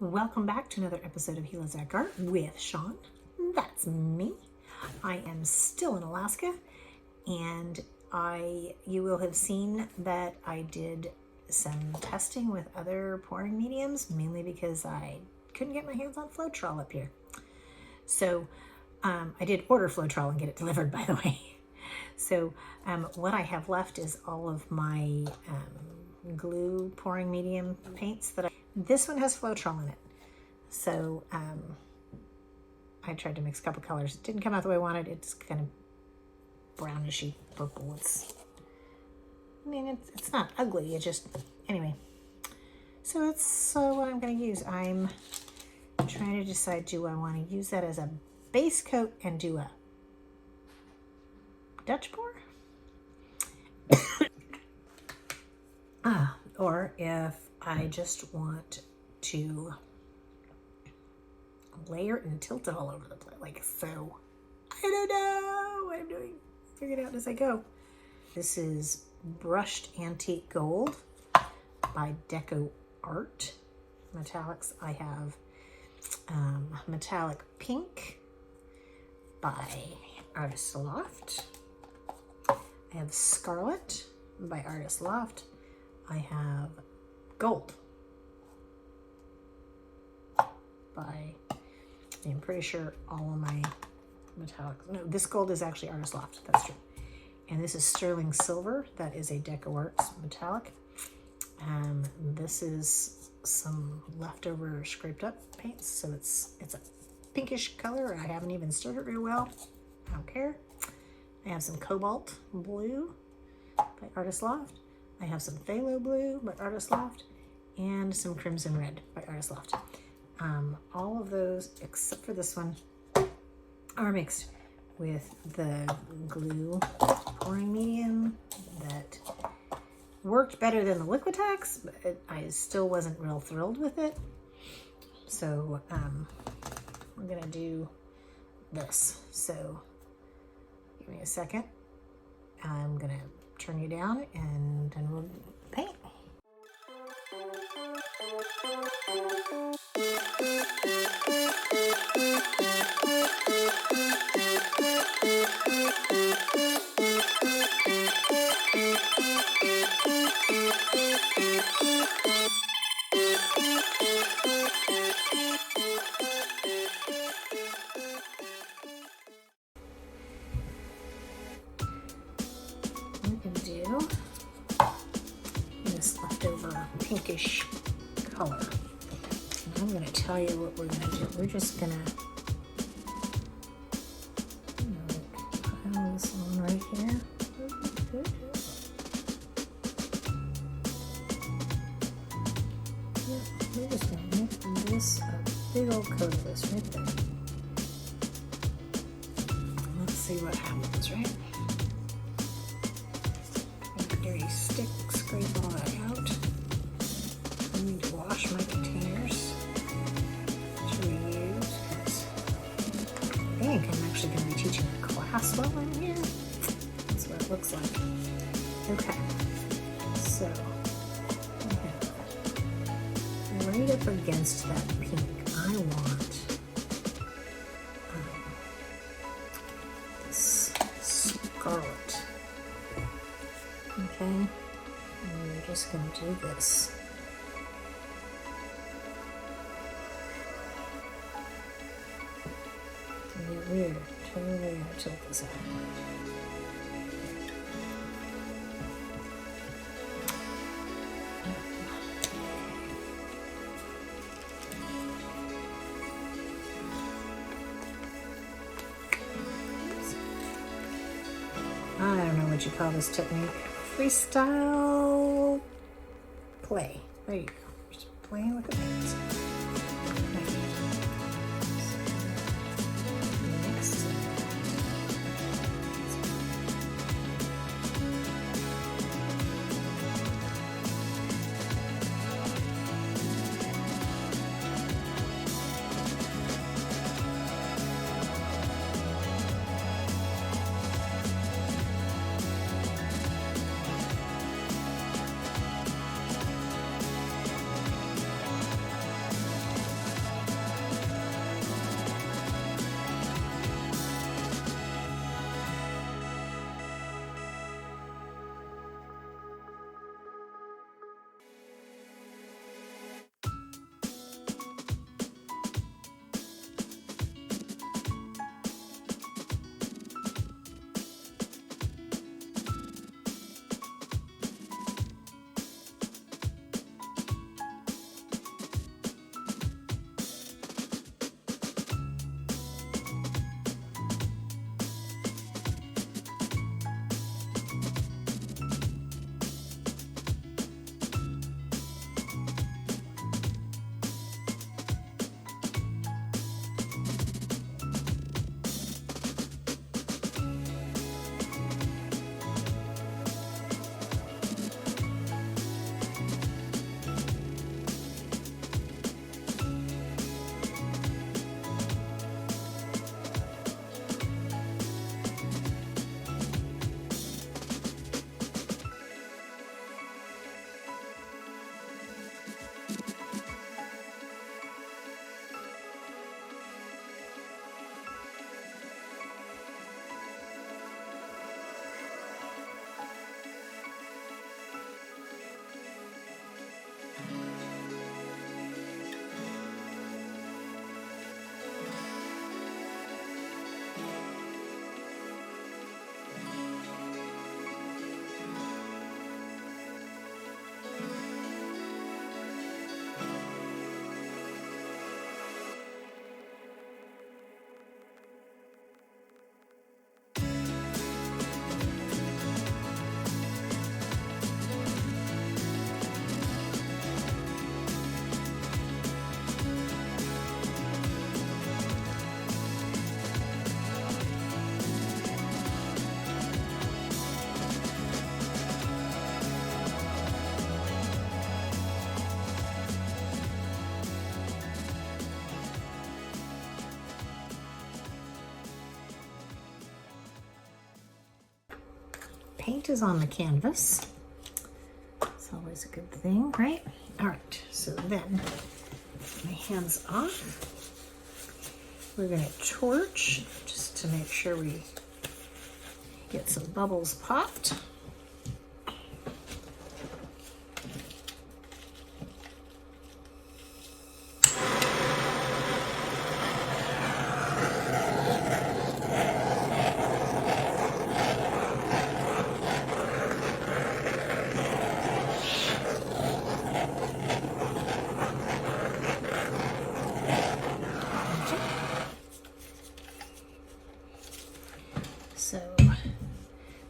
Welcome back to another episode of Hela's Art with Shawn. That's me. I am still in Alaska, and you will have seen that I did some testing with other pouring mediums, mainly because I couldn't get my hands on Floetrol up here. So I did order Floetrol and get it delivered, by the way. So what I have left is all of my glue pouring medium paints this one has Floetrol in it. So I tried to mix a couple colors. It didn't come out the way I wanted. It's kind of brownishy purple. It's not ugly. Anyway. So that's what I'm going to use. I'm trying to decide, do I want to use that as a base coat and do a Dutch pour? Or if I just want to layer it and tilt it all over the place, like so. I don't know what I'm doing. Figure it out as I go. This is Brushed Antique Gold by Deco Art. Metallics, I have Metallic Pink by Artist Loft. I have Scarlet by Artist Loft. I have Gold by, I'm pretty sure all of my metallics, no, this gold is actually Artist Loft, that's true. And this is Sterling Silver, that is a Deco Arts metallic. This is some leftover scraped up paints, so it's a pinkish color. I haven't even stirred it real well. I don't care. I have some Cobalt Blue by Artist Loft. I have some Phthalo Blue by Artist Loft and some Crimson Red by Artist Loft. All of those, except for this one, are mixed with the glue pouring medium that worked better than the Liquitex, but I still wasn't real thrilled with it. So I'm gonna do this. So give me a second. I'm gonna turn you down and then we'll paint. Do this leftover pinkish color. And I'm going to tell you what we're going to do. We're just going to pile this on right here. We're just going to make this a big old coat of this right there. Let's see what happens, right? Dirty stick, scrape all that out. I need to wash my containers to reuse because I think I'm actually going to be teaching a class while I'm here. That's what it looks like. Okay, so right up against that pink, I want this scarlet. Okay, and we're just going to do this. It's going to get weird. Totally going to tilt this out. I don't know what you call this technique. Freestyle play. There you go. Just playing with the paints. Next. paint is on the canvas. It's always a good thing, right? All right, so then my hands off. We're gonna torch just to make sure we get some bubbles popped. So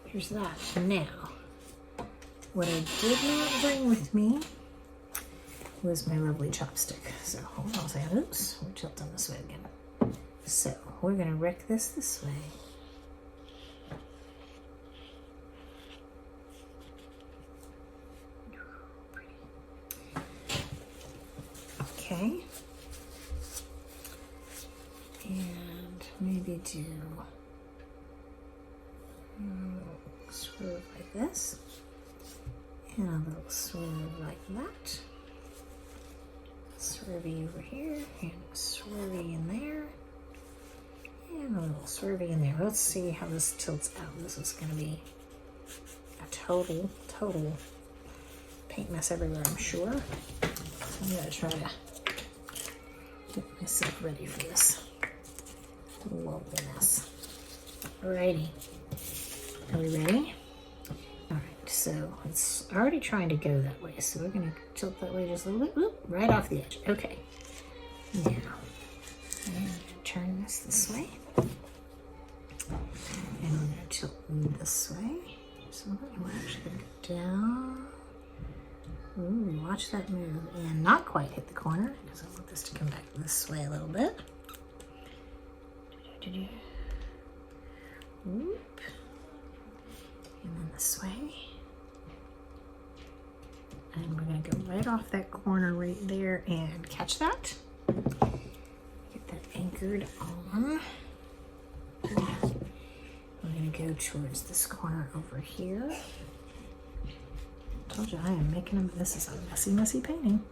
here's that. Now, what I did not bring with me was my lovely chopstick. So hold on a second. Oops, we're tilting this way again. So we're gonna wreck this way. Okay. And maybe do a little swerve like this, and a little swerve like that. Swervy over here, and swervy in there, and a little swervy in there. Let's see how this tilts out. This is going to be a total paint mess everywhere, I'm sure. I'm going to try to get myself ready for this loveliness. Alrighty. Are we ready? Alright, so it's already trying to go that way, so we're going to tilt that way just a little bit. Whoop, right off the edge. Okay. Now, I'm going to turn this way. And I'm going to tilt this way. So we're actually going to go down. Ooh, watch that move. And not quite hit the corner, because I want this to come back this way a little bit. Whoop. And then this way. And we're going to go right off that corner right there and catch that. Get that anchored on. We're going to go towards this corner over here. I told you I am making them. This is a messy painting.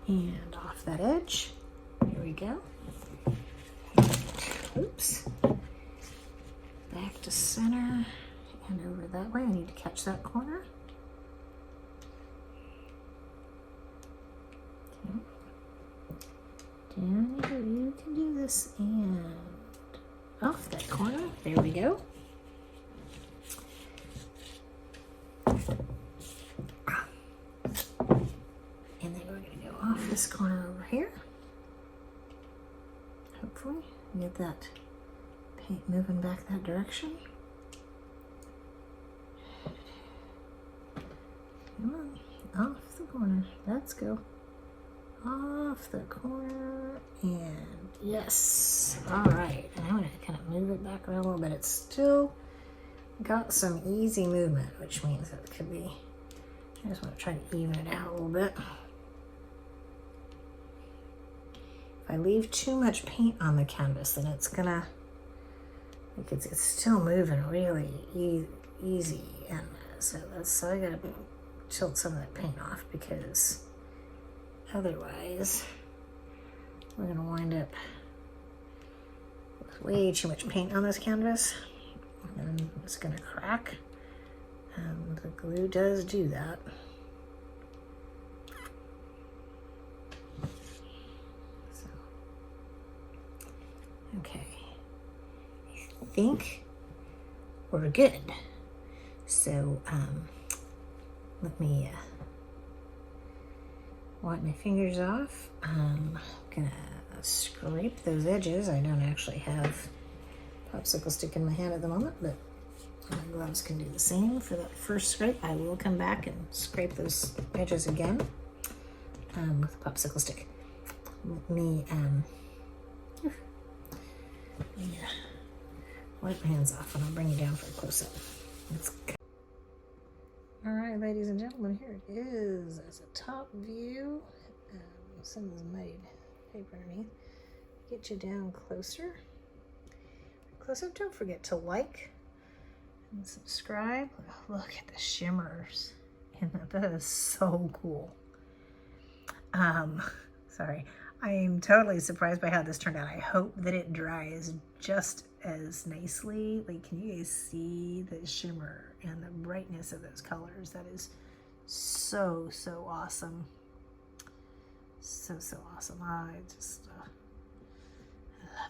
And off that edge. Here we go. Oops. Back to center and over that way. I need to catch that corner. Okay. Down you go. You can do this and off that corner. There we go. And then we're going to go off this corner over here. Hopefully, get that paint moving back that direction. Come on, off the corner. Let's go. Off the corner, and yes. All right, and I'm going to kind of move it back around a little bit. It's still got some easy movement, which means that it could be, I just want to try to even it out a little bit. If I leave too much paint on the canvas, then it's gonna, like it's still moving really easy, and so I gotta tilt some of that paint off, because otherwise we're gonna wind up with way too much paint on this canvas, and it's gonna crack, and the glue does do that. Okay, I think we're good. So let me wipe my fingers off. I'm gonna scrape those edges. I don't actually have popsicle stick in my hand at the moment, but my gloves can do the same for that first scrape. I will come back and scrape those edges again with a popsicle stick. Let me wipe my hands off, and I'll bring you down for a close-up. All right, ladies and gentlemen, here it is as a top view. Some of this muddied paper underneath. Get you down closer. close up. Don't forget to like and subscribe. Look at the shimmers. And that is so cool. Sorry. I am totally surprised by how this turned out. I hope that it dries just as nicely. Like, can you guys see the shimmer and the brightness of those colors? That is so, so awesome. So, so awesome. I just love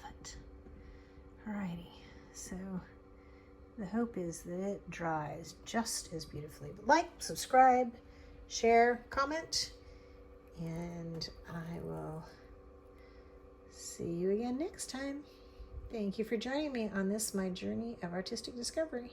it. Alrighty. So the hope is that it dries just as beautifully. But like, subscribe, share, comment, and I will see you again next time. Thank you for joining me on this, my journey of artistic discovery.